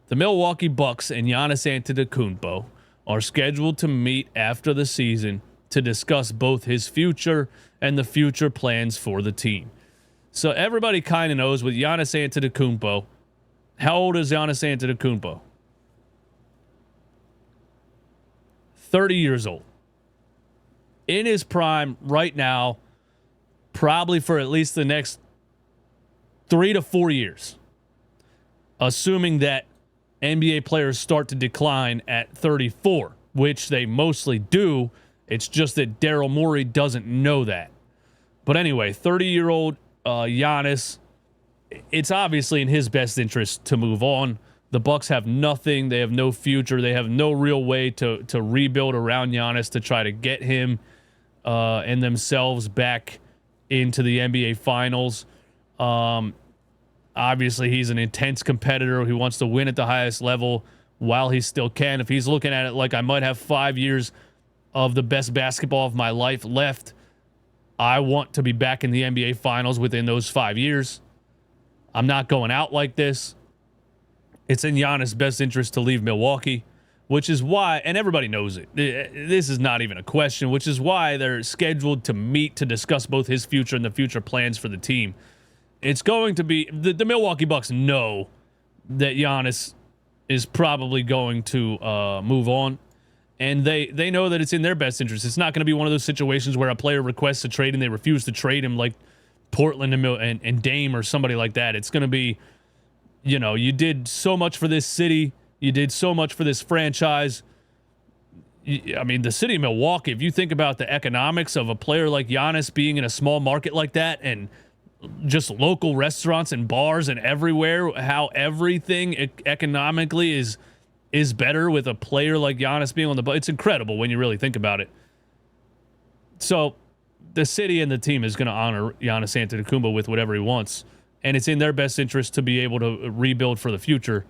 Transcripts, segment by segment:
The Milwaukee Bucks and Giannis Antetokounmpo are scheduled to meet after the season to discuss both his future and the future plans for the team. So everybody kind of knows with Giannis Antetokounmpo. How old is Giannis Antetokounmpo? 30 years old. In his prime right now, probably for at least the next 3 to 4 years. Assuming that NBA players start to decline at 34, which they mostly do. It's just that Daryl Morey doesn't know that. But anyway, 30-year-old Giannis, it's obviously in his best interest to move on. The Bucks have nothing. They have no future. They have no real way to rebuild around Giannis to try to get him and themselves back into the NBA Finals. Obviously, he's an intense competitor who wants to win at the highest level while he still can. If he's looking at it like I might have 5 years of the best basketball of my life left, I want to be back in the NBA Finals within those 5 years. I'm not going out like this. It's in Giannis' best interest to leave Milwaukee, which is why, and everybody knows it, this is not even a question, which is why they're scheduled to meet to discuss both his future and the future plans for the team. It's going to be, the Milwaukee Bucks know that Giannis is probably going to move on, and they know that it's in their best interest. It's not going to be one of those situations where a player requests a trade and they refuse to trade him like Portland and Dame or somebody like that. It's going to be, you know, you did so much for this city. You did so much for this franchise. I mean, the city of Milwaukee, if you think about the economics of a player like Giannis being in a small market like that and just local restaurants and bars and everywhere, how everything economically is better with a player like Giannis being on the Bucks. It's incredible when you really think about it. So the city and the team is going to honor Giannis Antetokounmpo with whatever he wants, and it's in their best interest to be able to rebuild for the future.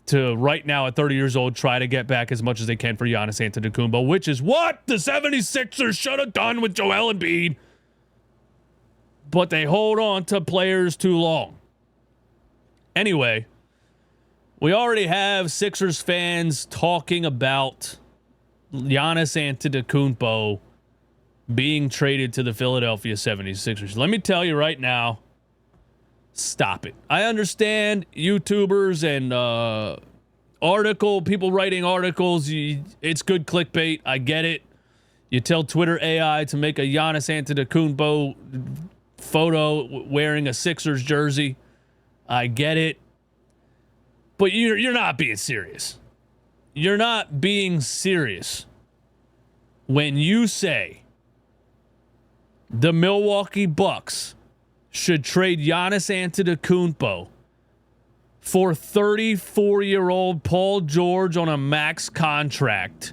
To right now at 30 years old, try to get back as much as they can for Giannis Antetokounmpo, which is what the 76ers should have done with Joel Embiid. But they hold on to players too long. Anyway, we already have Sixers fans talking about Giannis Antetokounmpo being traded to the Philadelphia 76ers. Let me tell you right now, stop it. I understand YouTubers and people writing articles. It's good clickbait. I get it. You tell Twitter AI to make a Giannis Antetokounmpo photo wearing a Sixers jersey. I get it. But you're not being serious. You're not being serious when you say the Milwaukee Bucks should trade Giannis Antetokounmpo for 34-year-old Paul George on a max contract.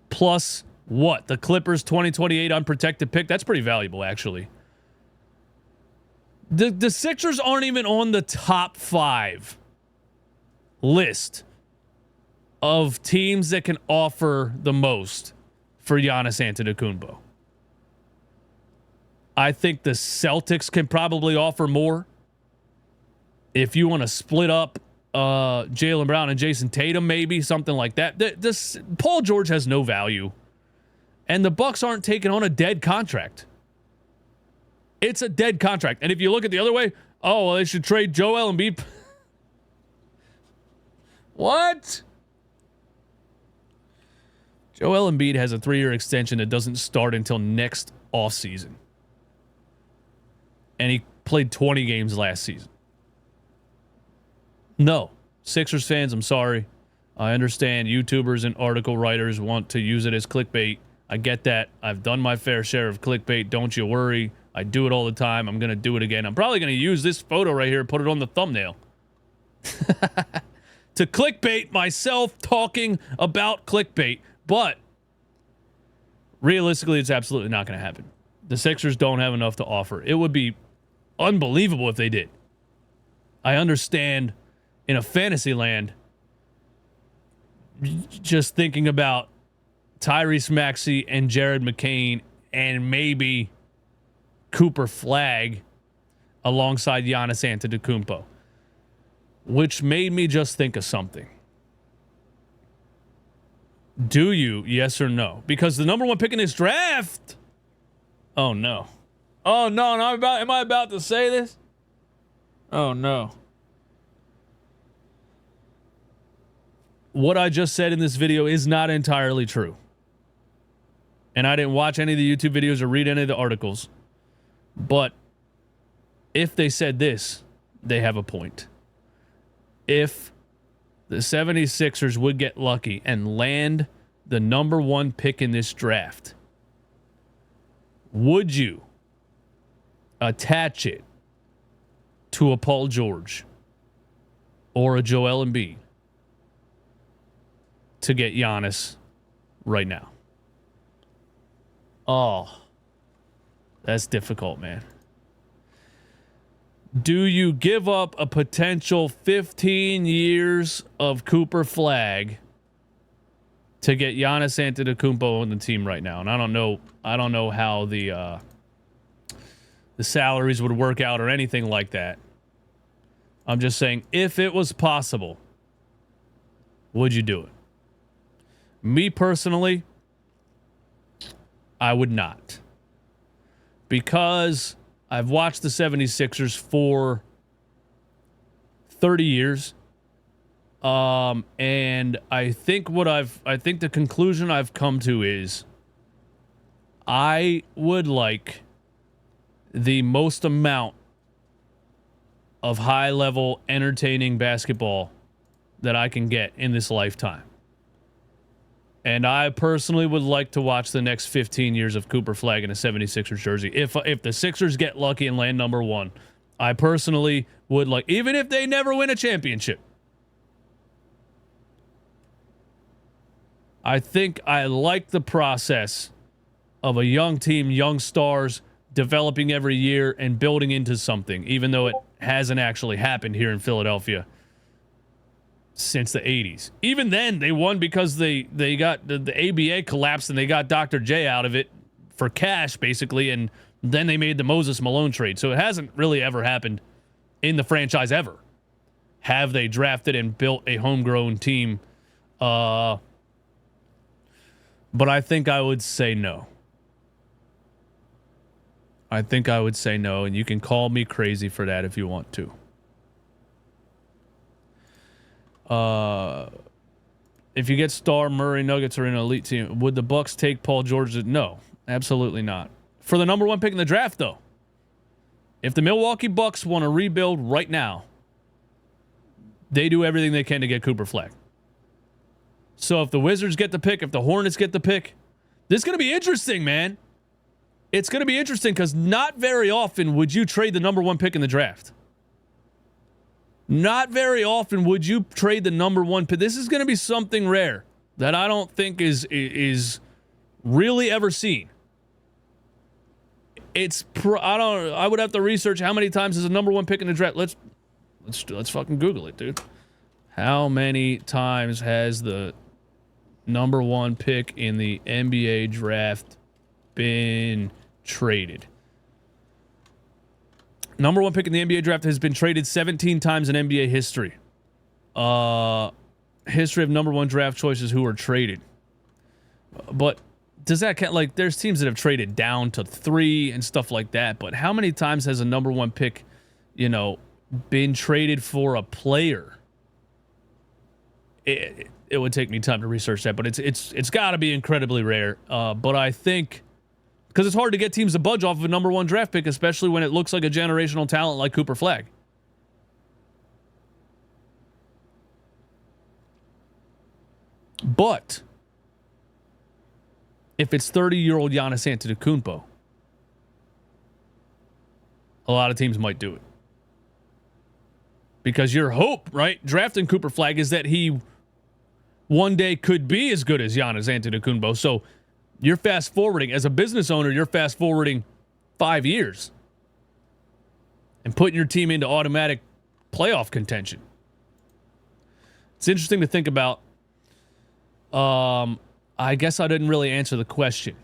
Plus what? The Clippers 2028 unprotected pick? That's pretty valuable, actually. The Sixers aren't even on the top 5 list of teams that can offer the most for Giannis Antetokounmpo. I think the Celtics can probably offer more. If you want to split up Jaylen Brown and Jason Tatum, maybe something like that. This Paul George has no value, and the Bucks aren't taking on a dead contract. It's a dead contract, and if you look at the other way, oh well, they should trade Joel Embiid. What? Joel Embiid has a 3-year extension that doesn't start until next offseason. And he played 20 games last season. No. Sixers fans, I'm sorry. I understand YouTubers and article writers want to use it as clickbait. I get that. I've done my fair share of clickbait. Don't you worry. I do it all the time. I'm going to do it again. I'm probably going to use this photo right here and put it on the thumbnail. To clickbait myself talking about clickbait. But realistically, it's absolutely not going to happen. The Sixers don't have enough to offer. It would be unbelievable if they did. I understand in a fantasy land, just thinking about Tyrese Maxey and Jared McCain and maybe Cooper Flagg alongside Giannis Antetokounmpo. which made me just think of something. Do you, yes or no? Because the number one pick in this draft. Oh no. Oh no, am I about to say this? Oh no. What I just said in this video is not entirely true. And I didn't watch any of the YouTube videos or read any of the articles. But if they said this, they have a point. If the 76ers would get lucky and land the number one pick in this draft, would you attach it to a Paul George or a Joel Embiid to get Giannis right now? Oh, that's difficult, man. Do you give up a potential 15 years of Cooper Flag to get Giannis Antetokounmpo on the team right now? And I don't know how the salaries would work out or anything like that. I'm just saying, if it was possible, would you do it? Me personally, I would not. Because I've watched the 76ers for 30 years. And I think the conclusion I've come to is I would like the most amount of high-level, entertaining basketball that I can get in this lifetime. And I personally would like to watch the next 15 years of Cooper Flag in a 76ers jersey. If the Sixers get lucky and land number one, I personally would like, even if they never win a championship. I think I like the process of a young team, young stars, developing every year and building into something, even though it hasn't actually happened here in Philadelphia since the 80s. Even then, they won because they got the ABA collapsed and they got Dr. J out of it for cash, basically, and then they made the Moses Malone trade. So it hasn't really ever happened in the franchise ever. Have they drafted and built a homegrown team? But I think I would say no. I think I would say no, and you can call me crazy for that if you want to. If you get Star, Murray, Nuggets are in an elite team, would the Bucks take Paul George? No, absolutely not. For the number one pick in the draft, though, if the Milwaukee Bucks want to rebuild right now, they do everything they can to get Cooper Flag. So if the Wizards get the pick, if the Hornets get the pick, this is going to be interesting, man. It's going to be interesting because not very often would you trade the number one pick in the draft. Not very often would you trade the number one pick. This is going to be something rare that I don't think is really ever seen. I would have to research how many times is a number one pick in the draft. Let's fucking Google it, dude. How many times has the number one pick in the NBA draft been traded? Number one pick in the NBA draft has been traded 17 times in NBA history. History of number one draft choices who are traded. But does that count? Like, there's teams that have traded down to 3 and stuff like that. But how many times has a number one pick, been traded for a player? It would take me time to research that, but it's got to be incredibly rare. But I think, because it's hard to get teams to budge off of a number one draft pick, especially when it looks like a generational talent like Cooper Flag. But if it's 30-year-old Giannis Antetokounmpo, a lot of teams might do it. Because your hope, right, drafting Cooper Flag is that he one day could be as good as Giannis Antetokounmpo. So you're fast forwarding. As a business owner, you're fast forwarding 5 years and putting your team into automatic playoff contention. It's interesting to think about. I guess I didn't really answer the question.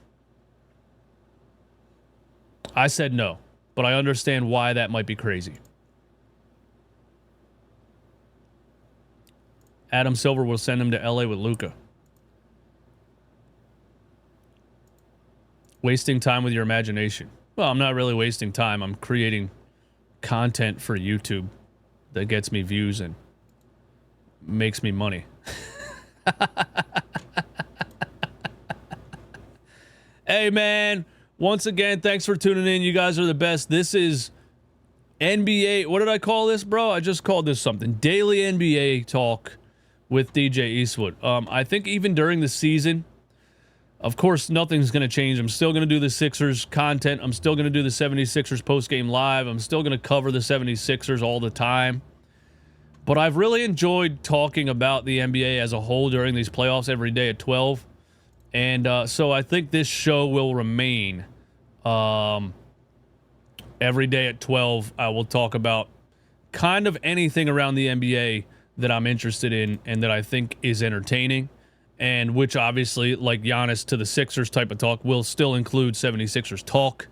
I said no, but I understand why that might be crazy. Adam Silver will send him to LA with Luka. Wasting time with your imagination. Well, I'm not really wasting time. I'm creating content for YouTube that gets me views and makes me money. Hey, man. Once again, thanks for tuning in. You guys are the best. This is NBA. What did I call this, bro? I just called this something. Daily NBA talk with DJ Eastwood. I think even during the season, of course, nothing's going to change. I'm still going to do the Sixers content. I'm still going to do the 76ers postgame live. I'm still going to cover the 76ers all the time. But I've really enjoyed talking about the NBA as a whole during these playoffs every day at 12. And so I think this show will remain every day at 12. I will talk about kind of anything around the NBA that I'm interested in and that I think is entertaining. And which obviously, like Giannis to the Sixers type of talk, will still include 76ers talk.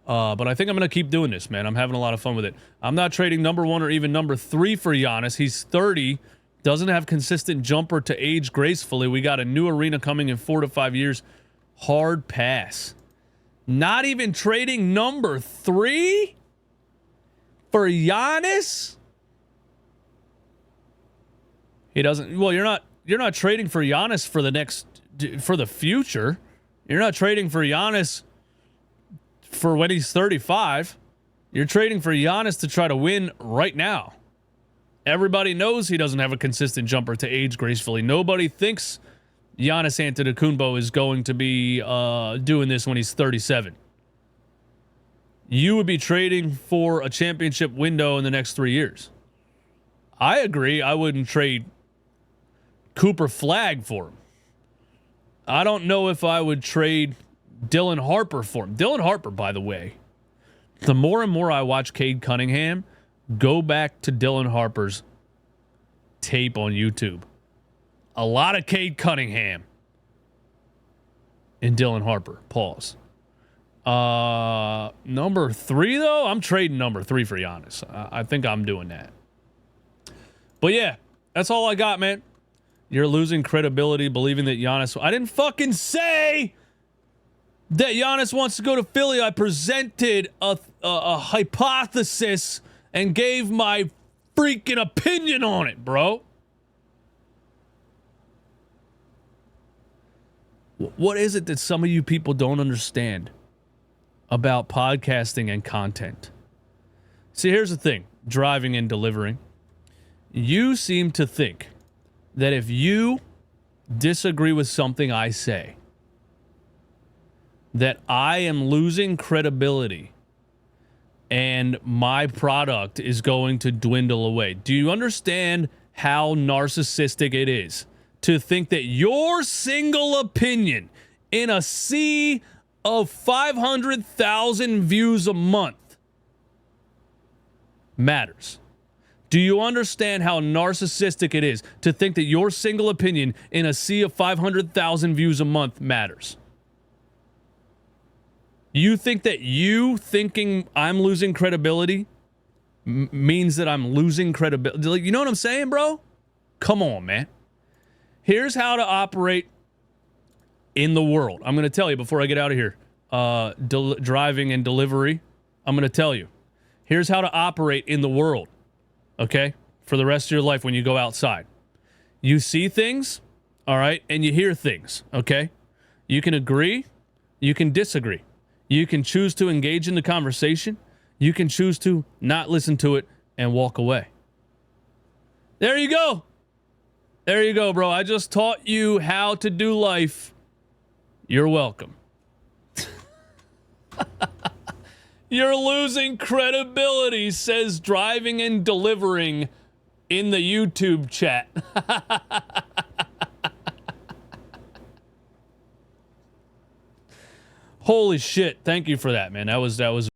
But I think I'm going to keep doing this, man. I'm having a lot of fun with it. I'm not trading number 1 or even number 3 for Giannis. He's 30, doesn't have consistent jumper to age gracefully. We got a new arena coming in 4 to 5 years. Hard pass. Not even trading number 3 for Giannis? He doesn't. Well, you're not trading for Giannis for the future. You're not trading for Giannis for when he's 35. You're trading for Giannis to try to win right now. Everybody knows he doesn't have a consistent jumper to age gracefully. Nobody thinks Giannis Antetokounmpo is going to be doing this when he's 37. You would be trading for a championship window in the next 3 years. I agree. I wouldn't trade Cooper Flagg for him. I don't know if I would trade Dylan Harper for him. Dylan Harper, by the way, the more and more I watch Cade Cunningham, go back to Dylan Harper's tape on YouTube. A lot of Cade Cunningham and Dylan Harper. Pause. Number 3, though, I'm trading number 3 for Giannis. I think I'm doing that. But yeah, that's all I got, man. You're losing credibility believing that Giannis... I didn't fucking say that Giannis wants to go to Philly. I presented a hypothesis and gave my freaking opinion on it, bro. What is it that some of you people don't understand about podcasting and content? See, here's the thing. Driving and delivering. You seem to think that if you disagree with something I say, that I am losing credibility and my product is going to dwindle away. Do you understand how narcissistic it is to think that your single opinion in a sea of 500,000 views a month matters? Do you understand how narcissistic it is to think that your single opinion in a sea of 500,000 views a month matters? You think that you thinking I'm losing credibility means that I'm losing credibility? Like, you know what I'm saying, bro? Come on, man. Here's how to operate in the world. I'm going to tell you before I get out of here. Driving and delivery. I'm going to tell you. Here's how to operate in the world. Okay? For the rest of your life when you go outside. You see things, all right, and you hear things, okay? You can agree, you can disagree. You can choose to engage in the conversation. You can choose to not listen to it and walk away. There you go. There you go, bro. I just taught you how to do life. You're welcome. You're losing credibility, says driving and delivering in the YouTube chat. Holy shit. Thank you for that, man. That was